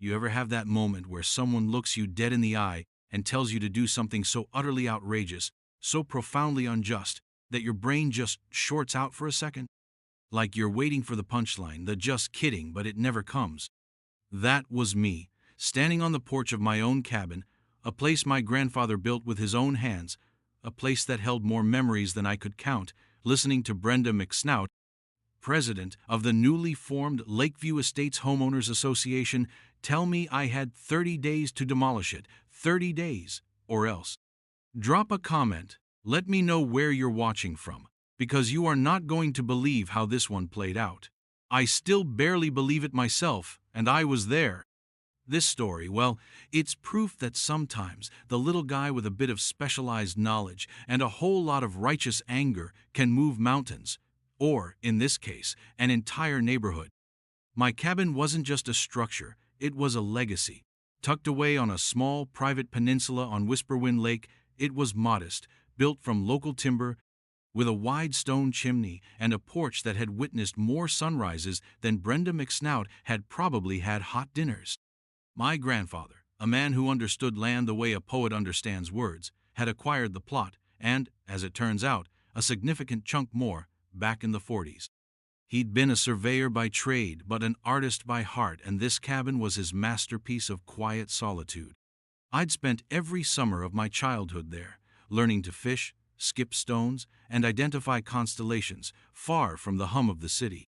You ever have that moment where someone looks you dead in the eye and tells you to do something so utterly outrageous, so profoundly unjust, that your brain just shorts out for a second? Like you're waiting for the punchline, the just kidding, but it never comes. That was me, standing on the porch of my own cabin, a place my grandfather built with his own hands, a place that held more memories than I could count, listening to Brenda McSnout, president of the newly formed Lakeview Estates Homeowners Association, tell me I had 30 days to demolish it. 30 days, or else. Drop a comment. Let me know where you're watching from, because you are not going to believe how this one played out. I still barely believe it myself, and I was there. This story, well, it's proof that sometimes the little guy with a bit of specialized knowledge and a whole lot of righteous anger can move mountains, or, in this case, an entire neighborhood. My cabin wasn't just a structure, it was a legacy. Tucked away on a small, private peninsula on Whisperwind Lake, it was modest, built from local timber, with a wide stone chimney and a porch that had witnessed more sunrises than Brenda McSnout had probably had hot dinners. My grandfather, a man who understood land the way a poet understands words, had acquired the plot and, as it turns out, a significant chunk more, back in the 40s. He'd been a surveyor by trade, but an artist by heart, and this cabin was his masterpiece of quiet solitude. I'd spent every summer of my childhood there, learning to fish, skip stones, and identify constellations, far from the hum of the city.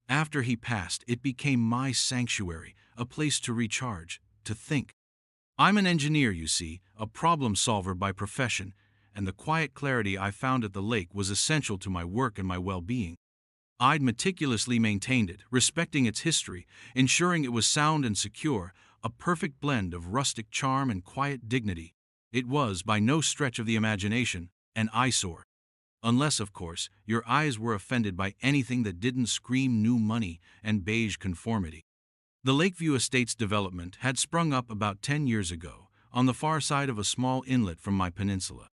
After he passed, it became my sanctuary, a place to recharge, to think. I'm an engineer, you see, a problem solver by profession, and the quiet clarity I found at the lake was essential to my work and my well-being. I'd meticulously maintained it, respecting its history, ensuring it was sound and secure, a perfect blend of rustic charm and quiet dignity. It was, by no stretch of the imagination, an eyesore. Unless, of course, your eyes were offended by anything that didn't scream new money and beige conformity. The Lakeview Estates development had sprung up about 10 years ago, on the far side of a small inlet from my peninsula.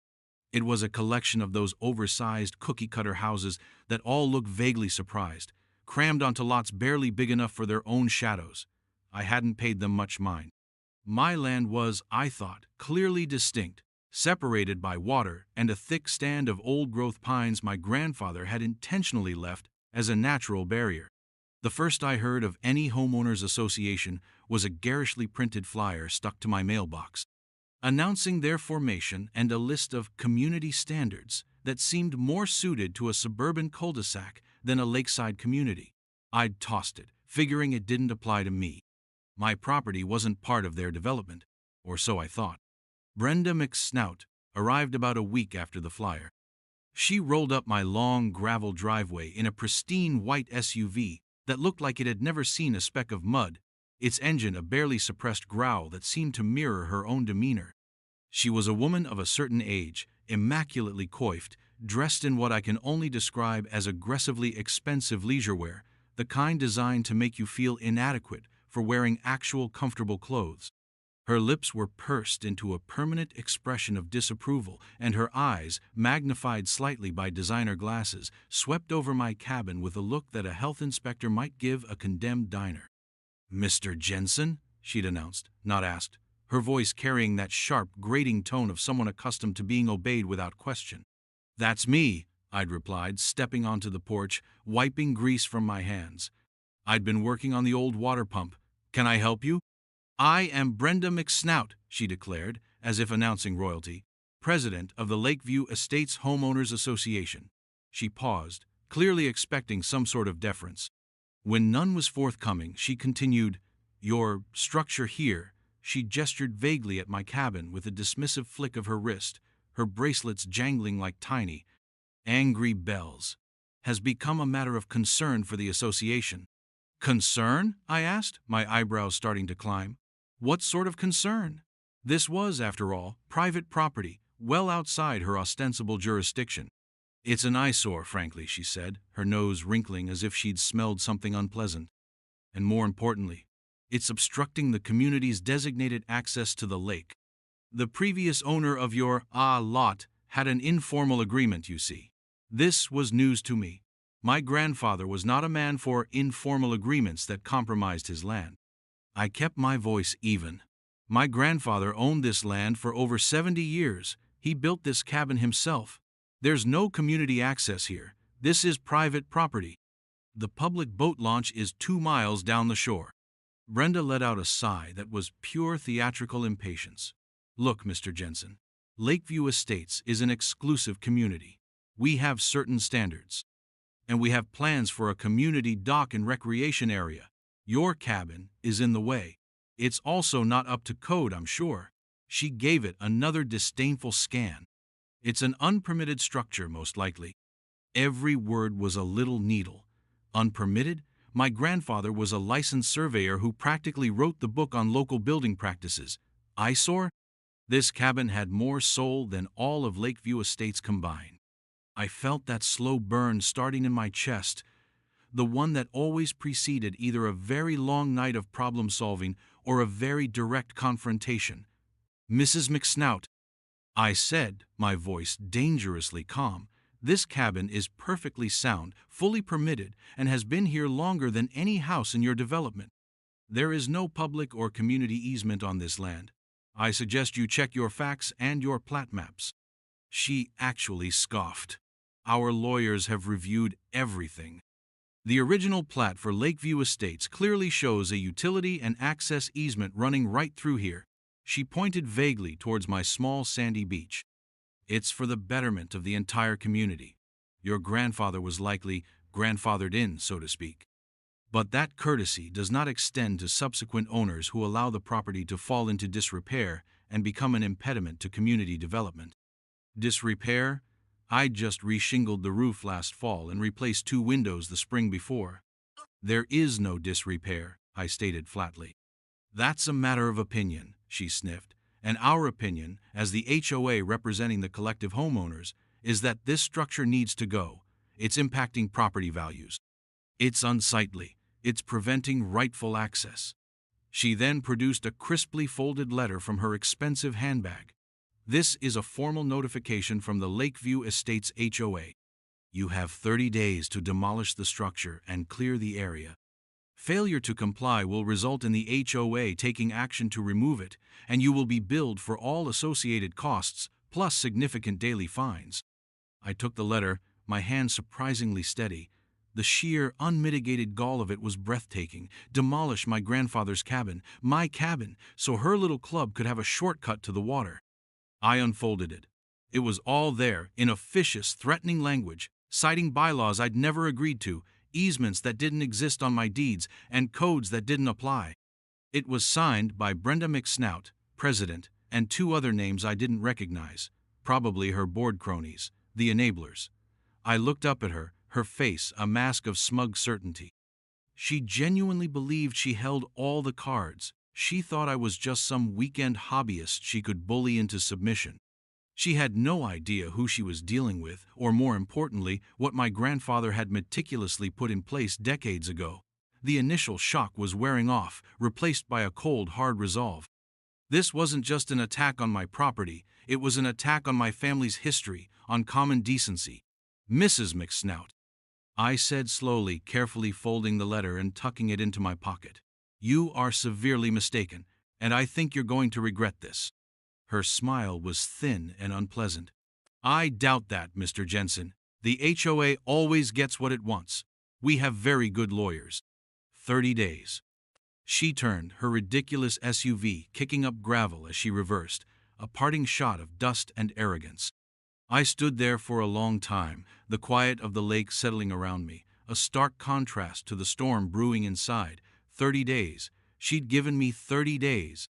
It was a collection of those oversized cookie-cutter houses that all look vaguely surprised, crammed onto lots barely big enough for their own shadows. I hadn't paid them much mind. My land was, I thought, clearly distinct, separated by water and a thick stand of old-growth pines my grandfather had intentionally left as a natural barrier. The first I heard of any homeowners association was a garishly printed flyer stuck to my mailbox, announcing their formation and a list of community standards that seemed more suited to a suburban cul-de-sac than a lakeside community. I'd tossed it, figuring it didn't apply to me. My property wasn't part of their development, or so I thought. Brenda McSnout arrived about a week after the flyer. She rolled up my long gravel driveway in a pristine white SUV that looked like it had never seen a speck of mud, its engine a barely suppressed growl that seemed to mirror her own demeanor. She was a woman of a certain age, immaculately coiffed, dressed in what I can only describe as aggressively expensive leisure wear, the kind designed to make you feel inadequate for wearing actual comfortable clothes. Her lips were pursed into a permanent expression of disapproval, and her eyes, magnified slightly by designer glasses, swept over my cabin with a look that a health inspector might give a condemned diner. "Mr. Jensen?" she'd announced, not asked, her voice carrying that sharp, grating tone of someone accustomed to being obeyed without question. "That's me," I'd replied, stepping onto the porch, wiping grease from my hands. I'd been working on the old water pump. "Can I help you?" "I am Brenda McSnout," she declared, as if announcing royalty, president of the Lakeview Estates Homeowners Association. She paused, clearly expecting some sort of deference. When none was forthcoming, she continued, "Your structure here," she gestured vaguely at my cabin with a dismissive flick of her wrist, her bracelets jangling like tiny, angry bells, "has become a matter of concern for the association." "Concern?" I asked, my eyebrows starting to climb. What sort of concern? This was, after all, private property, well outside her ostensible jurisdiction. "It's an eyesore, frankly," she said, her nose wrinkling as if she'd smelled something unpleasant. "And more importantly, it's obstructing the community's designated access to the lake. The previous owner of your lot had an informal agreement, you see." This was news to me. My grandfather was not a man for informal agreements that compromised his land. I kept my voice even. My grandfather owned this land for over 70 years. He built this cabin himself. There's no community access here. This is private property. The public boat launch is 2 miles down the shore. Brenda let out a sigh that was pure theatrical impatience. Look, Mr. Jensen, Lakeview Estates is an exclusive community. We have certain standards. And we have plans for a community dock and recreation area. Your cabin is in the way. It's also not up to code, I'm sure. She gave it another disdainful scan. It's an unpermitted structure, most likely. Every word was a little needle. Unpermitted? My grandfather was a licensed surveyor who practically wrote the book on local building practices. Eyesore? This cabin had more soul than all of Lakeview Estates combined. I felt that slow burn starting in my chest, the one that always preceded either a very long night of problem-solving or a very direct confrontation. Mrs. McSnout, I said, my voice dangerously calm, this cabin is perfectly sound, fully permitted, and has been here longer than any house in your development. There is no public or community easement on this land. I suggest you check your facts and your plat maps. She actually scoffed. Our lawyers have reviewed everything. The original plat for Lakeview Estates clearly shows a utility and access easement running right through here. She pointed vaguely towards my small sandy beach. It's for the betterment of the entire community. Your grandfather was likely grandfathered in, so to speak. But that courtesy does not extend to subsequent owners who allow the property to fall into disrepair and become an impediment to community development. Disrepair? I just reshingled the roof last fall and replaced 2 windows the spring before. There is no disrepair, I stated flatly. That's a matter of opinion, she sniffed, and our opinion, as the HOA representing the collective homeowners, is that this structure needs to go. It's impacting property values. It's unsightly. It's preventing rightful access. She then produced a crisply folded letter from her expensive handbag. This is a formal notification from the Lakeview Estates HOA. You have 30 days to demolish the structure and clear the area. Failure to comply will result in the HOA taking action to remove it, and you will be billed for all associated costs, plus significant daily fines. I took the letter, my hand surprisingly steady. The sheer, unmitigated gall of it was breathtaking. Demolish my grandfather's cabin, my cabin, so her little club could have a shortcut to the water. I unfolded it. It was all there, in officious, threatening language, citing bylaws I'd never agreed to, easements that didn't exist on my deeds, and codes that didn't apply. It was signed by Brenda McSnout, president, and 2 other names I didn't recognize, probably her board cronies, the enablers. I looked up at her, her face a mask of smug certainty. She genuinely believed she held all the cards. She thought I was just some weekend hobbyist she could bully into submission. She had no idea who she was dealing with, or more importantly, what my grandfather had meticulously put in place decades ago. The initial shock was wearing off, replaced by a cold, hard resolve. This wasn't just an attack on my property, it was an attack on my family's history, on common decency. Mrs. McSnout, I said slowly, carefully folding the letter and tucking it into my pocket. You are severely mistaken, and I think you're going to regret this. Her smile was thin and unpleasant. I doubt that, Mr. Jensen. The HOA always gets what it wants. We have very good lawyers. 30 days. She turned, her ridiculous SUV kicking up gravel as she reversed, a parting shot of dust and arrogance. I stood there for a long time, the quiet of the lake settling around me, a stark contrast to the storm brewing inside. 30 days. She'd given me 30 days.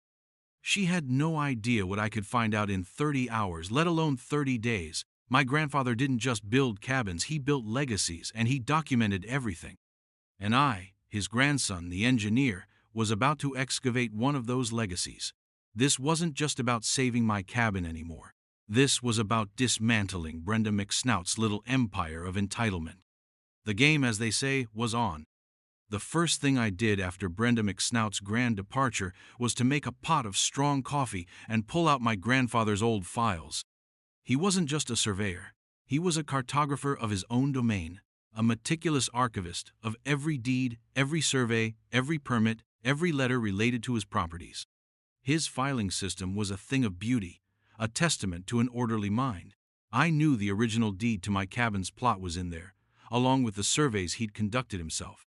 She had no idea what I could find out in 30 hours, let alone 30 days. My grandfather didn't just build cabins, he built legacies, and he documented everything. And I, his grandson, the engineer, was about to excavate one of those legacies. This wasn't just about saving my cabin anymore. This was about dismantling Brenda McSnout's little empire of entitlement. The game, as they say, was on. The first thing I did after Brenda McSnout's grand departure was to make a pot of strong coffee and pull out my grandfather's old files. He wasn't just a surveyor. He was a cartographer of his own domain, a meticulous archivist of every deed, every survey, every permit, every letter related to his properties. His filing system was a thing of beauty, a testament to an orderly mind. I knew the original deed to my cabin's plot was in there, along with the surveys he'd conducted himself.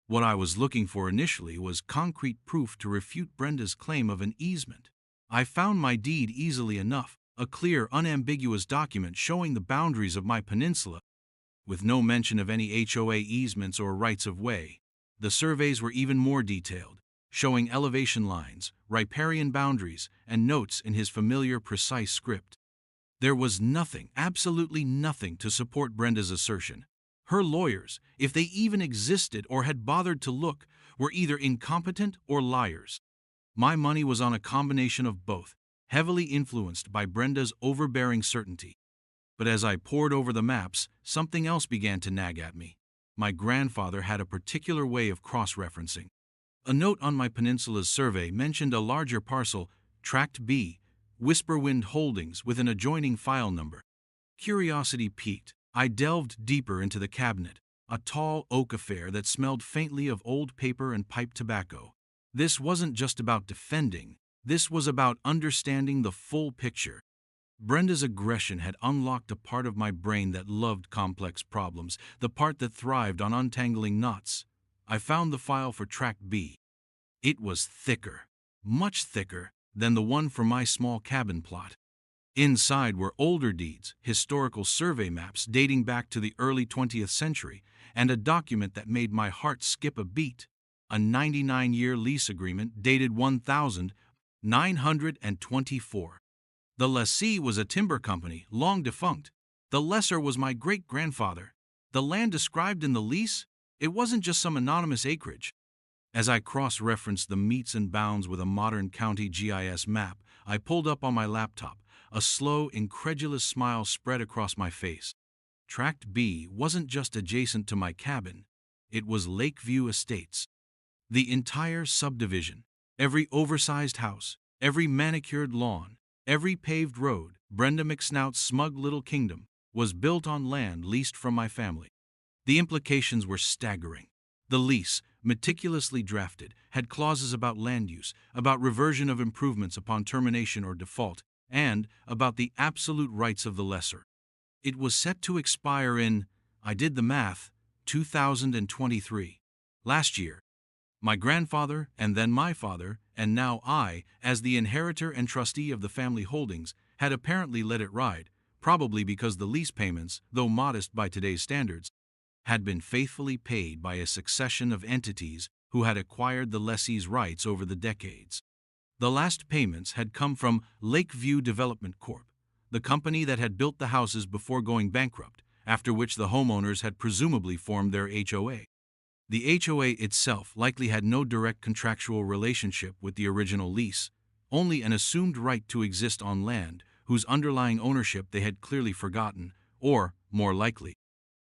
What I was looking for initially was concrete proof to refute Brenda's claim of an easement. I found my deed easily enough, a clear, unambiguous document showing the boundaries of my peninsula, with no mention of any HOA easements or rights of way. The surveys were even more detailed, showing elevation lines, riparian boundaries, and notes in his familiar, precise script. There was nothing, absolutely nothing, to support Brenda's assertion. Her lawyers, if they even existed or had bothered to look, were either incompetent or liars. My money was on a combination of both, heavily influenced by Brenda's overbearing certainty. But as I pored over the maps, something else began to nag at me. My grandfather had a particular way of cross-referencing. A note on my peninsula's survey mentioned a larger parcel, Tract B, Whisperwind Holdings, with an adjoining file number. Curiosity piqued. I delved deeper into the cabinet, a tall oak affair that smelled faintly of old paper and pipe tobacco. This wasn't just about defending, this was about understanding the full picture. Brenda's aggression had unlocked a part of my brain that loved complex problems, the part that thrived on untangling knots. I found the file for Tract B. It was thicker, much thicker, than the one for my small cabin plot. Inside were older deeds, historical survey maps dating back to the early 20th century, and a document that made my heart skip a beat, a 99-year lease agreement dated 1924. The lessee was a timber company, long defunct. The lessor was my great-grandfather. The land described in the lease? It wasn't just some anonymous acreage. As I cross-referenced the metes and bounds with a modern county GIS map, I pulled up on my laptop. A slow, incredulous smile spread across my face. Tract B wasn't just adjacent to my cabin. It was Lakeview Estates. The entire subdivision, every oversized house, every manicured lawn, every paved road, Brenda McSnout's smug little kingdom, was built on land leased from my family. The implications were staggering. The lease, meticulously drafted, had clauses about land use, about reversion of improvements upon termination or default, and about the absolute rights of the lessor. It was set to expire in, I did the math, 2023. Last year. My grandfather, and then my father, and now I, as the inheritor and trustee of the family holdings, had apparently let it ride, probably because the lease payments, though modest by today's standards, had been faithfully paid by a succession of entities who had acquired the lessee's rights over the decades. The last payments had come from Lakeview Development Corp., the company that had built the houses before going bankrupt, after which the homeowners had presumably formed their HOA. The HOA itself likely had no direct contractual relationship with the original lease, only an assumed right to exist on land whose underlying ownership they had clearly forgotten, or, more likely,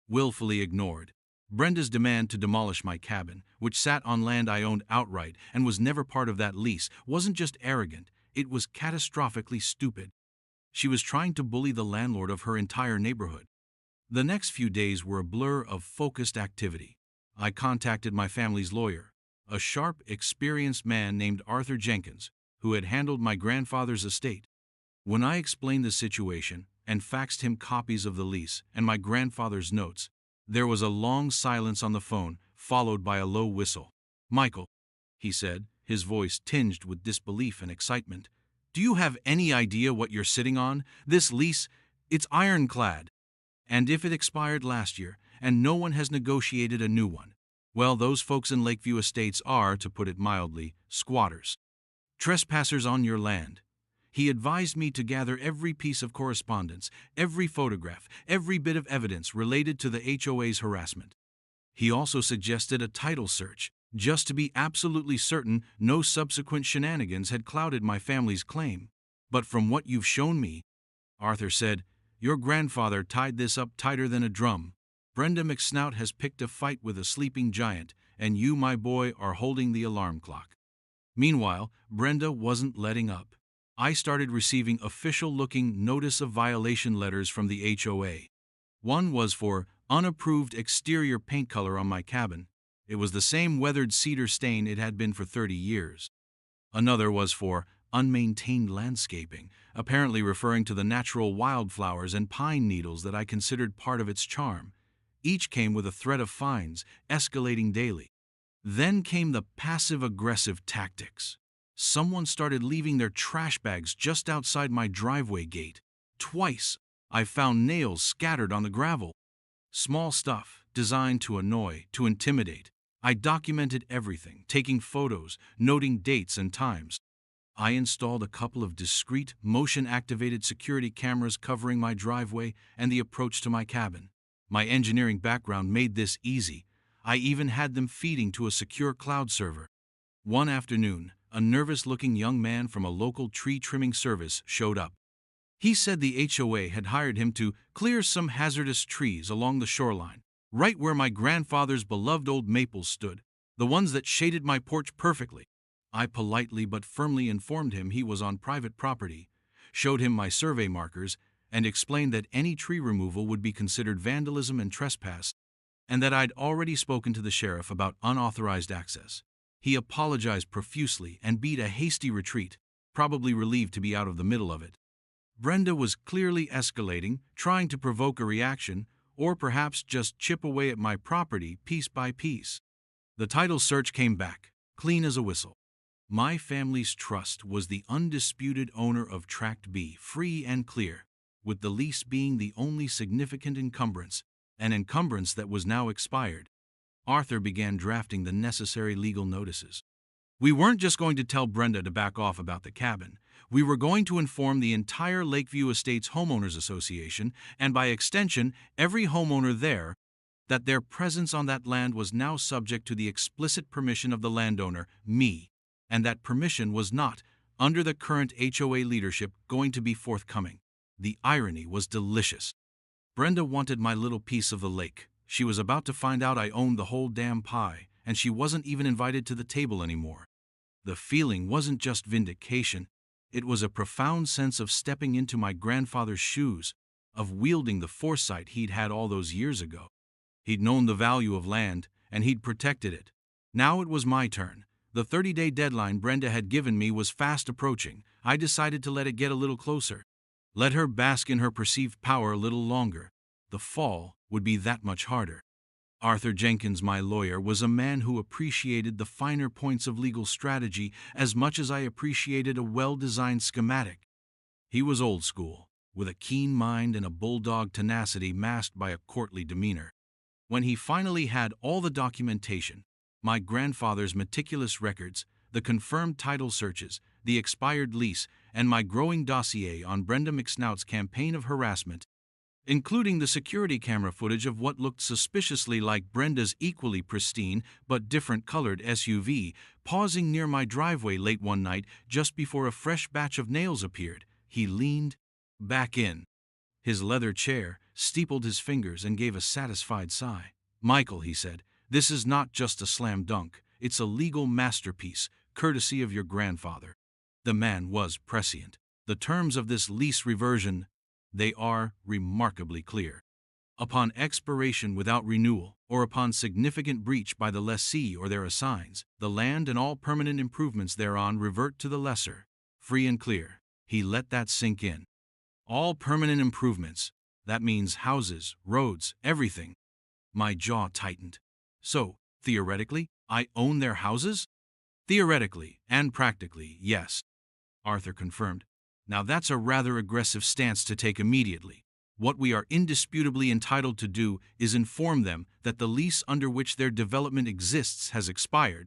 willfully ignored. Brenda's demand to demolish my cabin, which sat on land I owned outright and was never part of that lease, wasn't just arrogant, it was catastrophically stupid. She was trying to bully the landlord of her entire neighborhood. The next few days were a blur of focused activity. I contacted my family's lawyer, a sharp, experienced man named Arthur Jenkins, who had handled my grandfather's estate. When I explained the situation and faxed him copies of the lease and my grandfather's notes, there was a long silence on the phone, followed by a low whistle. "Michael," he said, his voice tinged with disbelief and excitement, "do you have any idea what you're sitting on? This lease, it's ironclad. And if it expired last year, and no one has negotiated a new one, well, those folks in Lakeview Estates are, to put it mildly, squatters. Trespassers on your land." He advised me to gather every piece of correspondence, every photograph, every bit of evidence related to the HOA's harassment. He also suggested a title search, just to be absolutely certain no subsequent shenanigans had clouded my family's claim. "But from what you've shown me," Arthur said, "your grandfather tied this up tighter than a drum. Brenda McSnout has picked a fight with a sleeping giant, and you, my boy, are holding the alarm clock." Meanwhile, Brenda wasn't letting up. I started receiving official-looking notice of violation letters from the HOA. One was for unapproved exterior paint color on my cabin. It was the same weathered cedar stain it had been for 30 years. Another was for unmaintained landscaping, apparently referring to the natural wildflowers and pine needles that I considered part of its charm. Each came with a threat of fines, escalating daily. Then came the passive-aggressive tactics. Someone started leaving their trash bags just outside my driveway gate. Twice, I found nails scattered on the gravel. Small stuff, designed to annoy, to intimidate. I documented everything, taking photos, noting dates and times. I installed a couple of discreet, motion-activated security cameras covering my driveway and the approach to my cabin. My engineering background made this easy. I even had them feeding to a secure cloud server. One afternoon, a nervous-looking young man from a local tree-trimming service showed up. He said the HOA had hired him to clear some hazardous trees along the shoreline, right where my grandfather's beloved old maples stood, the ones that shaded my porch perfectly. I politely but firmly informed him he was on private property, showed him my survey markers, and explained that any tree removal would be considered vandalism and trespass, and that I'd already spoken to the sheriff about unauthorized access. He apologized profusely and beat a hasty retreat, probably relieved to be out of the middle of it. Brenda was clearly escalating, trying to provoke a reaction, or perhaps just chip away at my property piece by piece. The title search came back, clean as a whistle. My family's trust was the undisputed owner of Tract B, free and clear, with the lease being the only significant encumbrance, an encumbrance that was now expired. Arthur began drafting the necessary legal notices. We weren't just going to tell Brenda to back off about the cabin. We were going to inform the entire Lakeview Estates Homeowners Association, and by extension, every homeowner there, that their presence on that land was now subject to the explicit permission of the landowner, me, and that permission was not, under the current HOA leadership, going to be forthcoming. The irony was delicious. Brenda wanted my little piece of the lake. She was about to find out I owned the whole damn pie, and she wasn't even invited to the table anymore. The feeling wasn't just vindication. It was a profound sense of stepping into my grandfather's shoes, of wielding the foresight he'd had all those years ago. He'd known the value of land, and he'd protected it. Now it was my turn. The 30-day deadline Brenda had given me was fast approaching. I decided to let it get a little closer. Let her bask in her perceived power a little longer. The fall would be that much harder. Arthur Jenkins, my lawyer, was a man who appreciated the finer points of legal strategy as much as I appreciated a well-designed schematic. He was old school, with a keen mind and a bulldog tenacity masked by a courtly demeanor. When he finally had all the documentation, my grandfather's meticulous records, the confirmed title searches, the expired lease, and my growing dossier on Brenda McSnout's campaign of harassment, including the security camera footage of what looked suspiciously like Brenda's equally pristine but different-colored SUV pausing near my driveway late one night just before a fresh batch of nails appeared, he leaned back in his leather chair, steepled his fingers, and gave a satisfied sigh. "Michael," he said, "this is not just a slam dunk. It's a legal masterpiece, courtesy of your grandfather." The man was prescient. The terms of this lease reversion, they are remarkably clear. Upon expiration without renewal, or upon significant breach by the lessee or their assigns, the land and all permanent improvements thereon revert to the lessor. Free and clear. He let that sink in. All permanent improvements. That means houses, roads, everything. My jaw tightened. So, theoretically, I own their houses? Theoretically and practically, yes, Arthur confirmed. Now that's a rather aggressive stance to take immediately. What we are indisputably entitled to do is inform them that the lease under which their development exists has expired,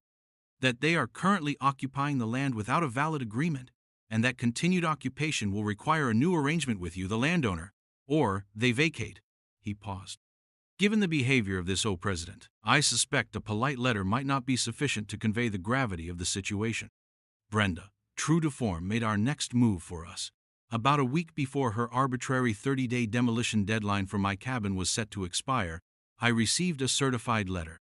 that they are currently occupying the land without a valid agreement, and that continued occupation will require a new arrangement with you, the landowner, or they vacate. He paused. Given the behavior of this president, I suspect a polite letter might not be sufficient to convey the gravity of the situation. Brenda, true to form, made our next move for us. About a week before her arbitrary 30-day demolition deadline for my cabin was set to expire, I received a certified letter.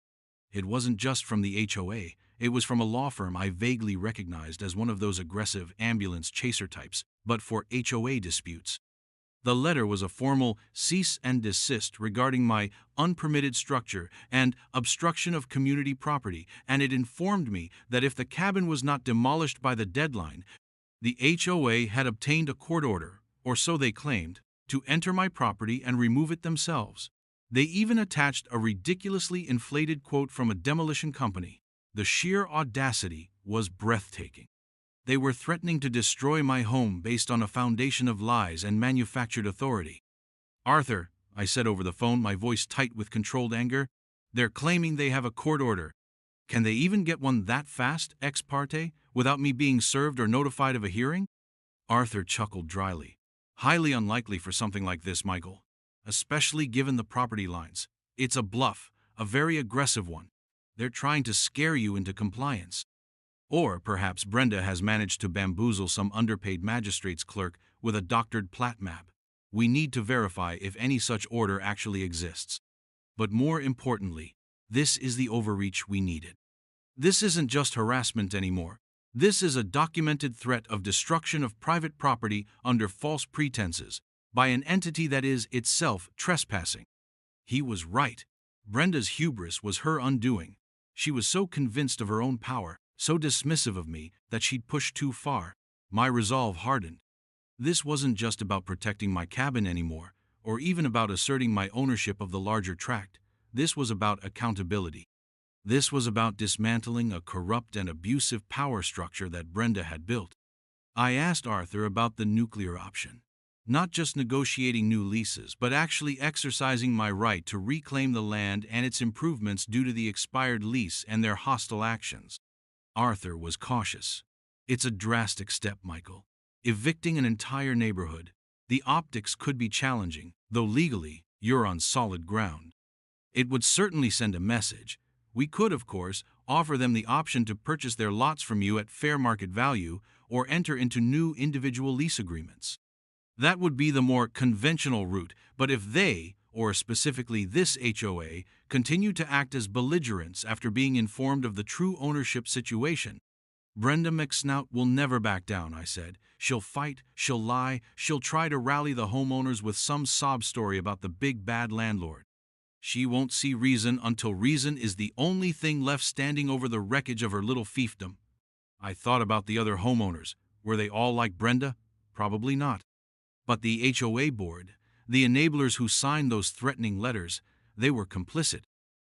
It wasn't just from the HOA, it was from a law firm I vaguely recognized as one of those aggressive ambulance chaser types, but for HOA disputes. The letter was a formal cease and desist regarding my unpermitted structure and obstruction of community property, and it informed me that if the cabin was not demolished by the deadline, the HOA had obtained a court order, or so they claimed, to enter my property and remove it themselves. They even attached a ridiculously inflated quote from a demolition company. The sheer audacity was breathtaking. They were threatening to destroy my home based on a foundation of lies and manufactured authority. "Arthur," I said over the phone, my voice tight with controlled anger, "they're claiming they have a court order. Can they even get one that fast, ex parte, without me being served or notified of a hearing?" Arthur chuckled dryly. "Highly unlikely for something like this, Michael. Especially given the property lines. It's a bluff, a very aggressive one. They're trying to scare you into compliance. Or perhaps Brenda has managed to bamboozle some underpaid magistrate's clerk with a doctored plat map. We need to verify if any such order actually exists. But more importantly, this is the overreach we needed. This isn't just harassment anymore. This is a documented threat of destruction of private property under false pretenses by an entity that is itself trespassing." He was right. Brenda's hubris was her undoing. She was so convinced of her own power, so dismissive of me, that she'd pushed too far. My resolve hardened. This wasn't just about protecting my cabin anymore, or even about asserting my ownership of the larger tract. This was about accountability. This was about dismantling a corrupt and abusive power structure that Brenda had built. I asked Arthur about the nuclear option. Not just negotiating new leases, but actually exercising my right to reclaim the land and its improvements due to the expired lease and their hostile actions. Arthur was cautious. "It's a drastic step, Michael. Evicting an entire neighborhood. The optics could be challenging, though legally, you're on solid ground. It would certainly send a message. We could, of course, offer them the option to purchase their lots from you at fair market value or enter into new individual lease agreements. That would be the more conventional route, but if they, or specifically this HOA, continue to act as belligerents after being informed of the true ownership situation, Brenda McSnout will never back down," I said. "She'll fight, she'll lie, she'll try to rally the homeowners with some sob story about the big bad landlord. She won't see reason until reason is the only thing left standing over the wreckage of her little fiefdom." I thought about the other homeowners. Were they all like Brenda? Probably not. But the HOA board, the enablers who signed those threatening letters, they were complicit.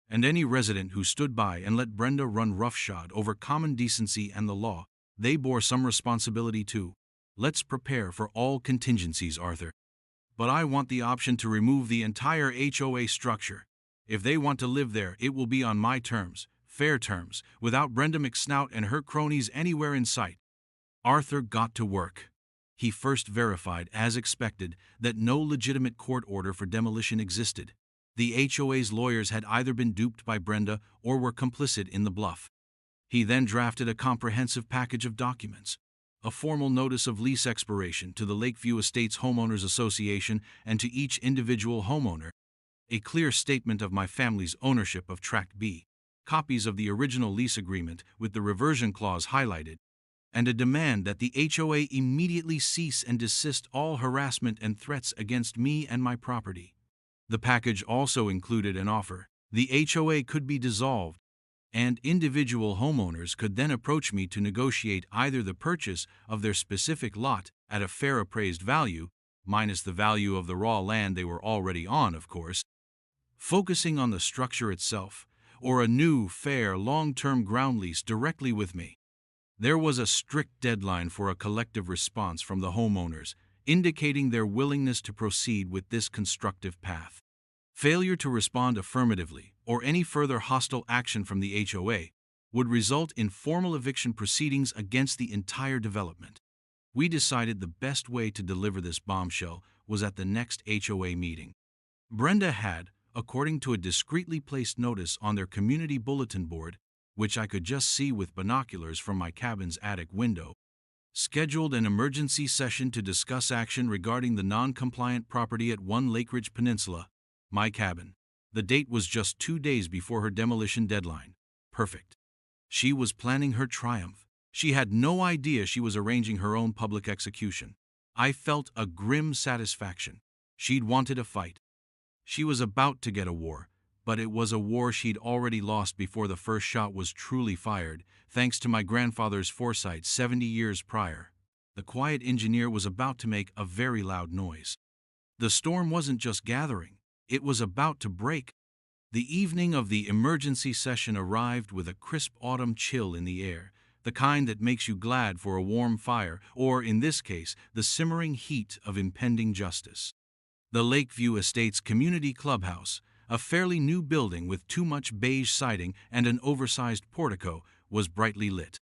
And any resident who stood by and let Brenda run roughshod over common decency and the law, they bore some responsibility too. Let's prepare for all contingencies, Arthur. But I want the option to remove the entire HOA structure. If they want to live there, it will be on my terms, fair terms, without Brenda McSnout and her cronies anywhere in sight." Arthur got to work. He first verified, as expected, that no legitimate court order for demolition existed. The HOA's lawyers had either been duped by Brenda or were complicit in the bluff. He then drafted a comprehensive package of documents. A formal notice of lease expiration to the Lakeview Estates Homeowners Association and to each individual homeowner. A clear statement of my family's ownership of Tract B. Copies of the original lease agreement with the reversion clause highlighted, and a demand that the HOA immediately cease and desist all harassment and threats against me and my property. The package also included an offer. The HOA could be dissolved, and individual homeowners could then approach me to negotiate either the purchase of their specific lot at a fair appraised value, minus the value of the raw land they were already on, of course, focusing on the structure itself, or a new, fair, long-term ground lease directly with me. There was a strict deadline for a collective response from the homeowners, indicating their willingness to proceed with this constructive path. Failure to respond affirmatively, or any further hostile action from the HOA, would result in formal eviction proceedings against the entire development. We decided the best way to deliver this bombshell was at the next HOA meeting. Brenda had, according to a discreetly placed notice on their community bulletin board, which I could just see with binoculars from my cabin's attic window, scheduled an emergency session to discuss action regarding the non-compliant property at 1 Lakeridge Peninsula, my cabin. The date was just 2 days before her demolition deadline. Perfect. She was planning her triumph. She had no idea she was arranging her own public execution. I felt a grim satisfaction. She'd wanted a fight. She was about to get a war, but it was a war she'd already lost before the first shot was truly fired, thanks to my grandfather's foresight 70 years prior. The quiet engineer was about to make a very loud noise. The storm wasn't just gathering, it was about to break. The evening of the emergency session arrived with a crisp autumn chill in the air, the kind that makes you glad for a warm fire, or in this case, the simmering heat of impending justice. The Lakeview Estates Community Clubhouse, a fairly new building with too much beige siding and an oversized portico, was brightly lit.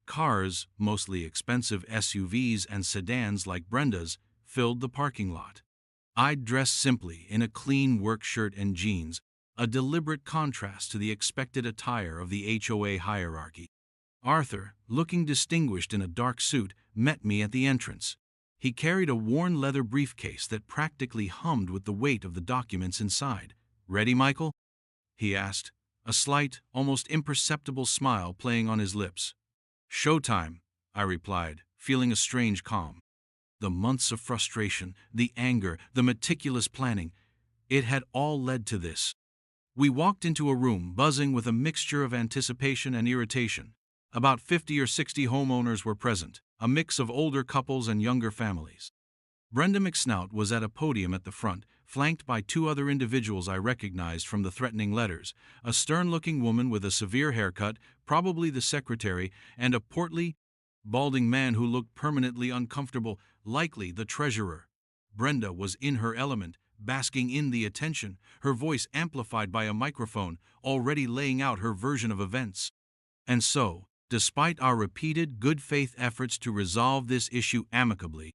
Cars, mostly expensive SUVs and sedans like Brenda's, filled the parking lot. I'd dressed simply in a clean work shirt and jeans, a deliberate contrast to the expected attire of the HOA hierarchy. Arthur, looking distinguished in a dark suit, met me at the entrance. He carried a worn leather briefcase that practically hummed with the weight of the documents inside. "Ready, Michael?" he asked, a slight, almost imperceptible smile playing on his lips. "Showtime," I replied, feeling a strange calm. The months of frustration, the anger, the meticulous planning, it had all led to this. We walked into a room buzzing with a mixture of anticipation and irritation. About 50 or 60 homeowners were present, a mix of older couples and younger families. Brenda McSnout was at a podium at the front, flanked by two other individuals I recognized from the threatening letters, a stern-looking woman with a severe haircut, probably the secretary, and a portly, balding man who looked permanently uncomfortable, likely the treasurer. Brenda was in her element, basking in the attention, her voice amplified by a microphone, already laying out her version of events. And so, despite our repeated good-faith efforts to resolve this issue amicably,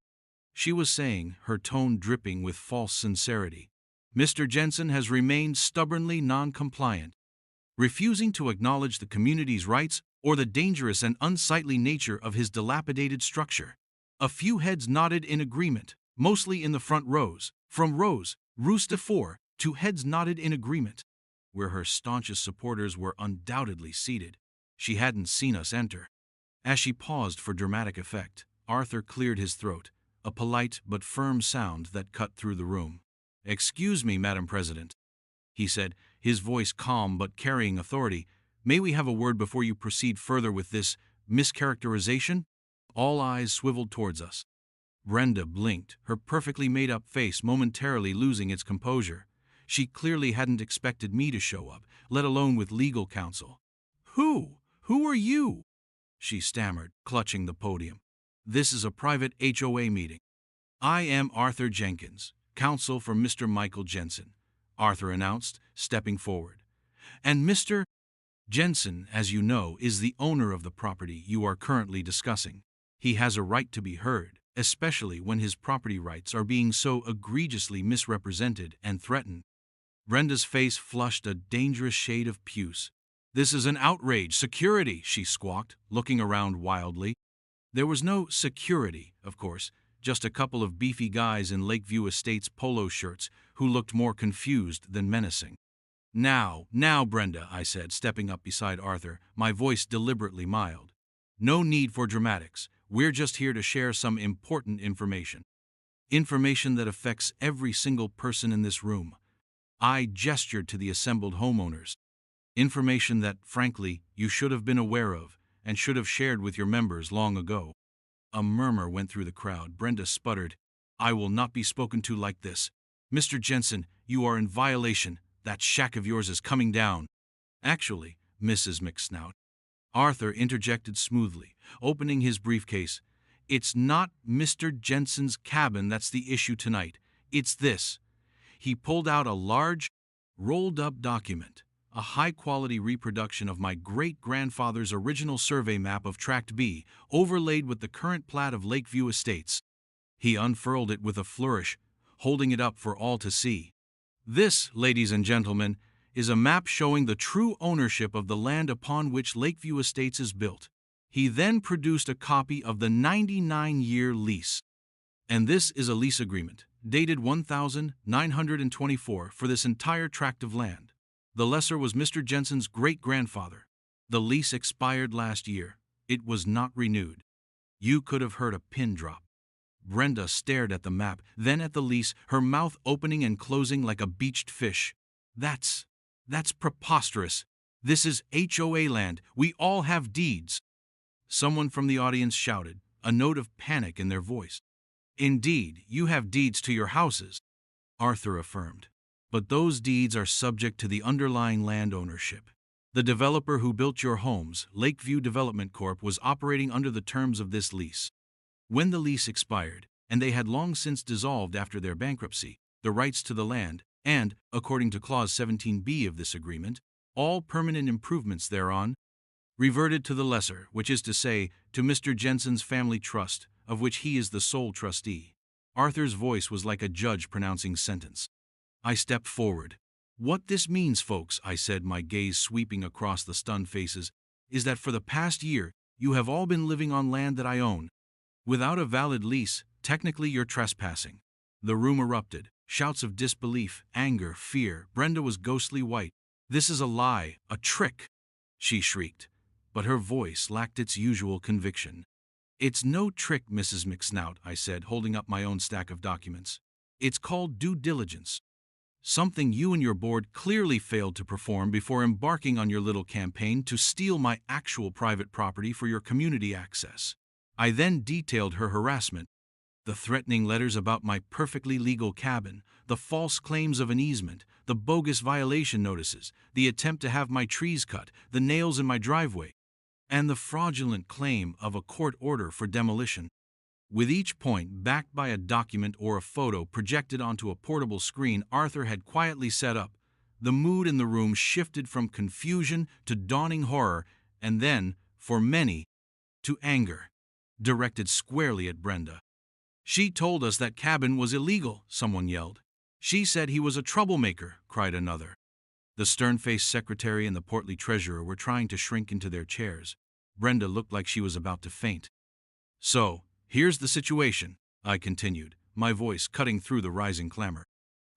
she was saying, her tone dripping with false sincerity, "Mr. Jensen has remained stubbornly non-compliant, refusing to acknowledge the community's rights or the dangerous and unsightly nature of his dilapidated structure." A few heads nodded in agreement, mostly in the front rows, from rows de four, to heads nodded in agreement, where her staunchest supporters were undoubtedly seated. She hadn't seen us enter. As she paused for dramatic effect, Arthur cleared his throat, a polite but firm sound that cut through the room. "Excuse me, Madam President," he said, his voice calm but carrying authority. "May we have a word before you proceed further with this mischaracterization?" All eyes swiveled towards us. Brenda blinked, her perfectly made-up face momentarily losing its composure. She clearly hadn't expected me to show up, let alone with legal counsel. Who are you?" she stammered, clutching the podium. "This is a private HOA meeting. I am Arthur Jenkins, counsel for Mr. Michael Jensen," Arthur announced, stepping forward. "And Mr. Jensen, as you know, is the owner of the property you are currently discussing. He has a right to be heard, especially when his property rights are being so egregiously misrepresented and threatened." Brenda's face flushed a dangerous shade of puce. "This is an outrage. Security," she squawked, looking around wildly. There was no security, of course, just a couple of beefy guys in Lakeview Estates polo shirts who looked more confused than menacing. Now, Brenda," I said, stepping up beside Arthur, my voice deliberately mild. "No need for dramatics. We're just here to share some important information. Information that affects every single person in this room." I gestured to the assembled homeowners. "Information that, frankly, you should have been aware of and should have shared with your members long ago." A murmur went through the crowd. Brenda sputtered, "I will not be spoken to like this. Mr. Jensen, you are in violation. That shack of yours is coming down." "Actually, Mrs. McSnout," Arthur interjected smoothly, opening his briefcase, "it's not Mr. Jensen's cabin that's the issue tonight. It's this." He pulled out a large, rolled-up document, a high-quality reproduction of my great-grandfather's original survey map of Tract B, overlaid with the current plat of Lakeview Estates. He unfurled it with a flourish, holding it up for all to see. "This, ladies and gentlemen, is a map showing the true ownership of the land upon which Lakeview Estates is built." He then produced a copy of the 99-year lease. "And this is a lease agreement, dated 1924, for this entire tract of land. The lessor was Mr. Jensen's great-grandfather. The lease expired last year. It was not renewed." You could have heard a pin drop. Brenda stared at the map, then at the lease, her mouth opening and closing like a beached fish. That's preposterous. This is HOA land. We all have deeds. Someone from the audience shouted, a note of panic in their voice. Indeed, you have deeds to your houses, Arthur affirmed. But those deeds are subject to the underlying land ownership. The developer who built your homes, Lakeview Development Corp., was operating under the terms of this lease. When the lease expired, and they had long since dissolved after their bankruptcy, the rights to the land, and, according to Clause 17b of this agreement, all permanent improvements thereon, reverted to the lessor, which is to say, to Mr. Jensen's family trust, of which he is the sole trustee. Arthur's voice was like a judge pronouncing sentence. I stepped forward. What this means, folks, I said, my gaze sweeping across the stunned faces, is that for the past year, you have all been living on land that I own. Without a valid lease, technically you're trespassing. The room erupted. Shouts of disbelief, anger, fear. Brenda was ghostly white. This is a lie, a trick, she shrieked. But her voice lacked its usual conviction. It's no trick, Mrs. McSnout, I said, holding up my own stack of documents. It's called due diligence. Something you and your board clearly failed to perform before embarking on your little campaign to steal my actual private property for your community access. I then detailed her harassment. The threatening letters about my perfectly legal cabin, the false claims of an easement, the bogus violation notices, the attempt to have my trees cut, the nails in my driveway, and the fraudulent claim of a court order for demolition. With each point backed by a document or a photo projected onto a portable screen Arthur had quietly set up, the mood in the room shifted from confusion to dawning horror, and then, for many, to anger, directed squarely at Brenda. She told us that cabin was illegal, someone yelled. She said he was a troublemaker, cried another. The stern-faced secretary and the portly treasurer were trying to shrink into their chairs. Brenda looked like she was about to faint. So, here's the situation, I continued, my voice cutting through the rising clamor.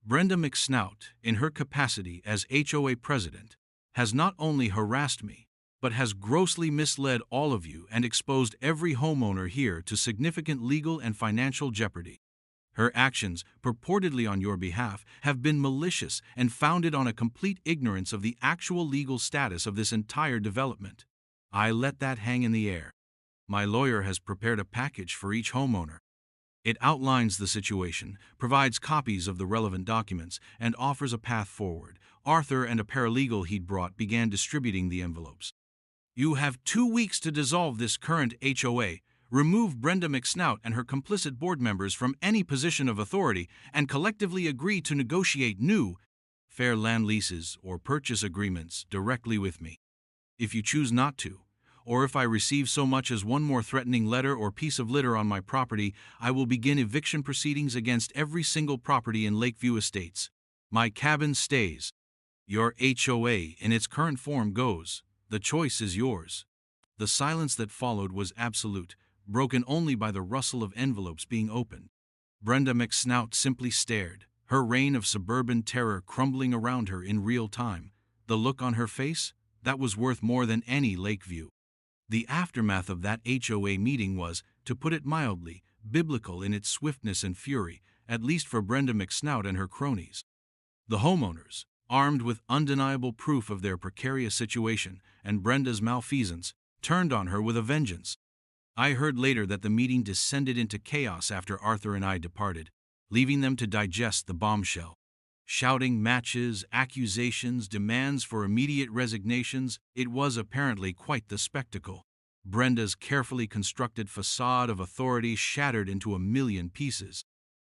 Brenda McSnout, in her capacity as HOA president, has not only harassed me, but has grossly misled all of you and exposed every homeowner here to significant legal and financial jeopardy. Her actions, purportedly on your behalf, have been malicious and founded on a complete ignorance of the actual legal status of this entire development. I let that hang in the air. My lawyer has prepared a package for each homeowner. It outlines the situation, provides copies of the relevant documents, and offers a path forward. Arthur and a paralegal he'd brought began distributing the envelopes. You have 2 weeks to dissolve this current HOA, remove Brenda McSnout and her complicit board members from any position of authority, and collectively agree to negotiate new, fair land leases or purchase agreements directly with me. If you choose not to, or if I receive so much as one more threatening letter or piece of litter on my property, I will begin eviction proceedings against every single property in Lakeview Estates. My cabin stays. Your HOA in its current form goes. The choice is yours. The silence that followed was absolute, broken only by the rustle of envelopes being opened. Brenda McSnout simply stared, her reign of suburban terror crumbling around her in real time. The look on her face? That was worth more than any Lakeview. The aftermath of that HOA meeting was, to put it mildly, biblical in its swiftness and fury, at least for Brenda McSnout and her cronies. The homeowners, armed with undeniable proof of their precarious situation and Brenda's malfeasance, turned on her with a vengeance. I heard later that the meeting descended into chaos after Arthur and I departed, leaving them to digest the bombshell. Shouting matches, accusations, demands for immediate resignations, it was apparently quite the spectacle. Brenda's carefully constructed facade of authority shattered into a million pieces.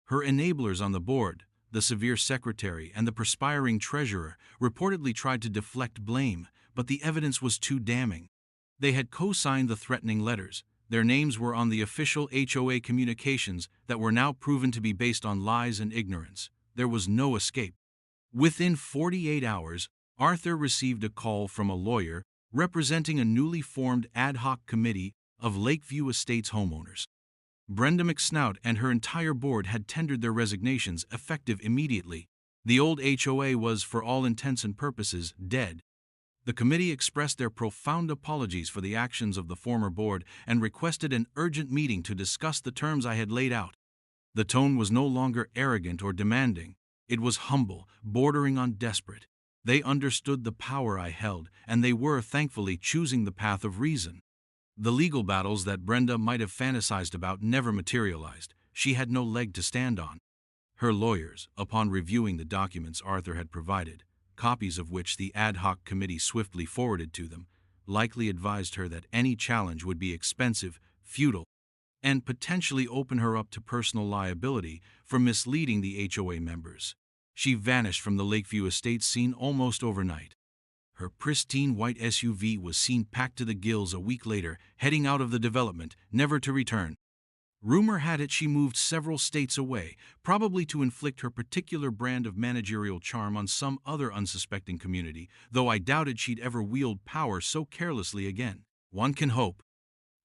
Her enablers on the board, the severe secretary and the perspiring treasurer, reportedly tried to deflect blame, but the evidence was too damning. They had co-signed the threatening letters. Their names were on the official HOA communications that were now proven to be based on lies and ignorance. There was no escape. Within 48 hours, Arthur received a call from a lawyer representing a newly formed ad hoc committee of Lakeview Estates homeowners. Brenda McSnout and her entire board had tendered their resignations effective immediately. The old HOA was, for all intents and purposes, dead. The committee expressed their profound apologies for the actions of the former board and requested an urgent meeting to discuss the terms I had laid out. The tone was no longer arrogant or demanding. It was humble, bordering on desperate. They understood the power I held, and they were, thankfully, choosing the path of reason. The legal battles that Brenda might have fantasized about never materialized. She had no leg to stand on. Her lawyers, upon reviewing the documents Arthur had provided, copies of which the ad hoc committee swiftly forwarded to them, likely advised her that any challenge would be expensive, futile, and potentially open her up to personal liability for misleading the HOA members. She vanished from the Lakeview Estates scene almost overnight. Her pristine white SUV was seen packed to the gills a week later, heading out of the development, never to return. Rumor had it she moved several states away, probably to inflict her particular brand of managerial charm on some other unsuspecting community, though I doubted she'd ever wield power so carelessly again. One can hope.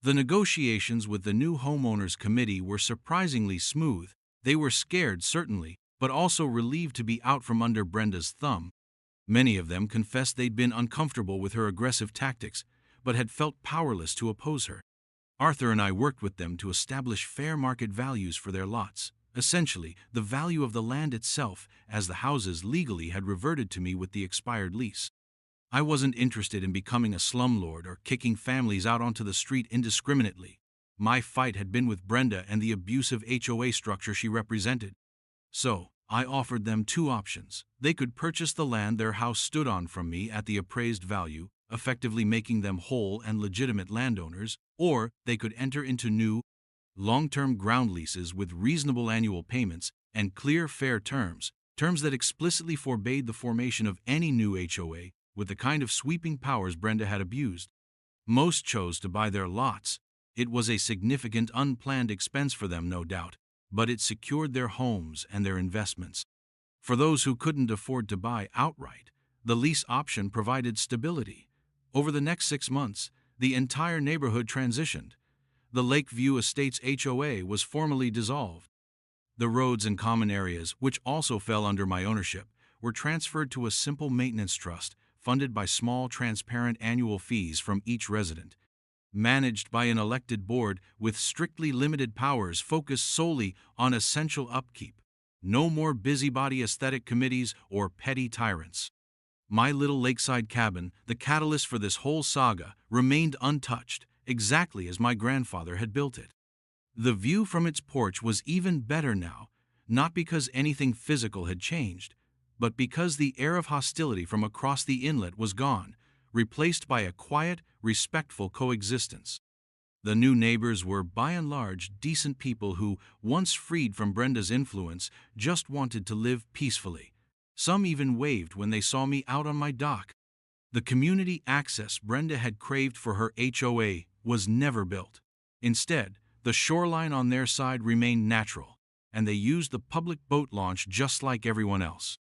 The negotiations with the new homeowners committee were surprisingly smooth. They were scared, certainly, but also relieved to be out from under Brenda's thumb. Many of them confessed they'd been uncomfortable with her aggressive tactics, but had felt powerless to oppose her. Arthur and I worked with them to establish fair market values for their lots, essentially the value of the land itself, as the houses legally had reverted to me with the expired lease. I wasn't interested in becoming a slumlord or kicking families out onto the street indiscriminately. My fight had been with Brenda and the abusive HOA structure she represented. So, I offered them two options. They could purchase the land their house stood on from me at the appraised value, effectively making them whole and legitimate landowners, or they could enter into new, long-term ground leases with reasonable annual payments and clear, fair terms that explicitly forbade the formation of any new HOA with the kind of sweeping powers Brenda had abused. Most chose to buy their lots. It was a significant unplanned expense for them, no doubt, but it secured their homes and their investments. For those who couldn't afford to buy outright, the lease option provided stability. Over the next 6 months, the entire neighborhood transitioned. The Lakeview Estates HOA was formally dissolved. The roads and common areas, which also fell under my ownership, were transferred to a simple maintenance trust funded by small, transparent annual fees from each resident. Managed by an elected board with strictly limited powers focused solely on essential upkeep. No more busybody aesthetic committees or petty tyrants. My little lakeside cabin, the catalyst for this whole saga, remained untouched, exactly as my grandfather had built it. The view from its porch was even better now, not because anything physical had changed, but because the air of hostility from across the inlet was gone, replaced by a quiet, respectful coexistence. The new neighbors were, by and large, decent people who, once freed from Brenda's influence, just wanted to live peacefully. Some even waved when they saw me out on my dock. The community access Brenda had craved for her HOA was never built. Instead, the shoreline on their side remained natural, and they used the public boat launch just like everyone else.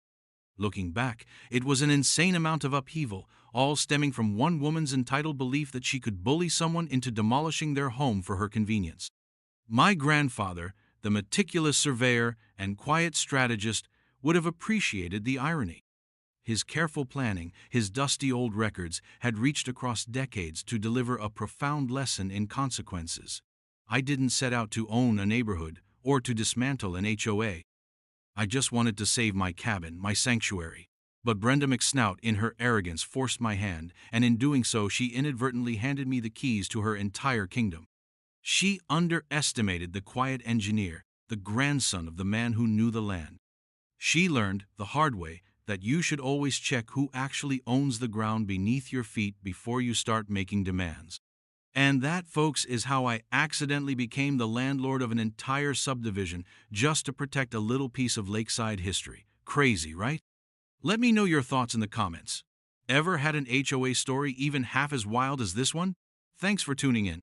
Looking back, it was an insane amount of upheaval, all stemming from one woman's entitled belief that she could bully someone into demolishing their home for her convenience. My grandfather, the meticulous surveyor and quiet strategist, would have appreciated the irony. His careful planning, his dusty old records, had reached across decades to deliver a profound lesson in consequences. I didn't set out to own a neighborhood or to dismantle an HOA. I just wanted to save my cabin, my sanctuary. But Brenda McSnout, in her arrogance, forced my hand, and in doing so she inadvertently handed me the keys to her entire kingdom. She underestimated the quiet engineer, the grandson of the man who knew the land. She learned, the hard way, that you should always check who actually owns the ground beneath your feet before you start making demands. And that, folks, is how I accidentally became the landlord of an entire subdivision just to protect a little piece of lakeside history. Crazy, right? Let me know your thoughts in the comments. Ever had an HOA story even half as wild as this one? Thanks for tuning in.